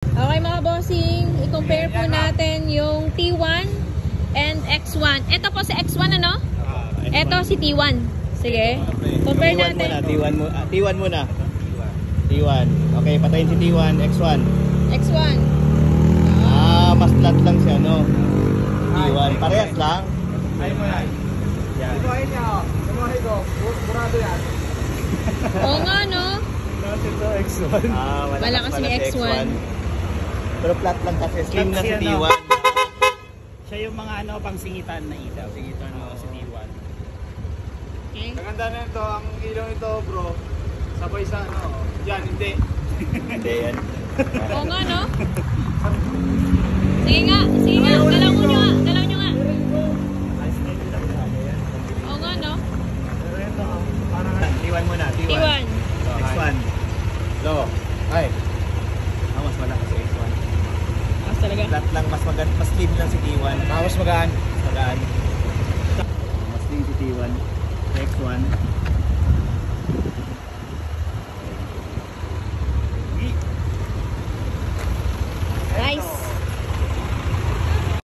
Okay mga bossing, i-compare po natin yung T1 and X1. Ito po si X1 ano? Ito si T1. Sige, compare natin. T1 muna. T1. Okay, patayin si T1, X1. X1. Mas flat lang siya, no? T1. Parehas lang. Ay mo yan. Ibuhayin niya, o. Ibuhayin ko. Burado yan. Oo nga, no? Ito, X1. Malakas ni X1. Pero flat lang kasi. Slim na si T1. Siya yung mga pangsingitan na ilaw. Singitan mo si T1. Okay. Maganda na ito, ang ilaw nito bro. Sabay sa Diyan, hindi. Hindi yan. Oo nga, no? Sige nga, galaw nyo nga. Oo nga, no? Pero ito, parang T1 muna. T1. X1. Low. Ay. Mas malakas si X1. Mas talaga. Flat lang, mas slim lang si T1. Mas magaan. Magaan. Mas slim si T1. X1.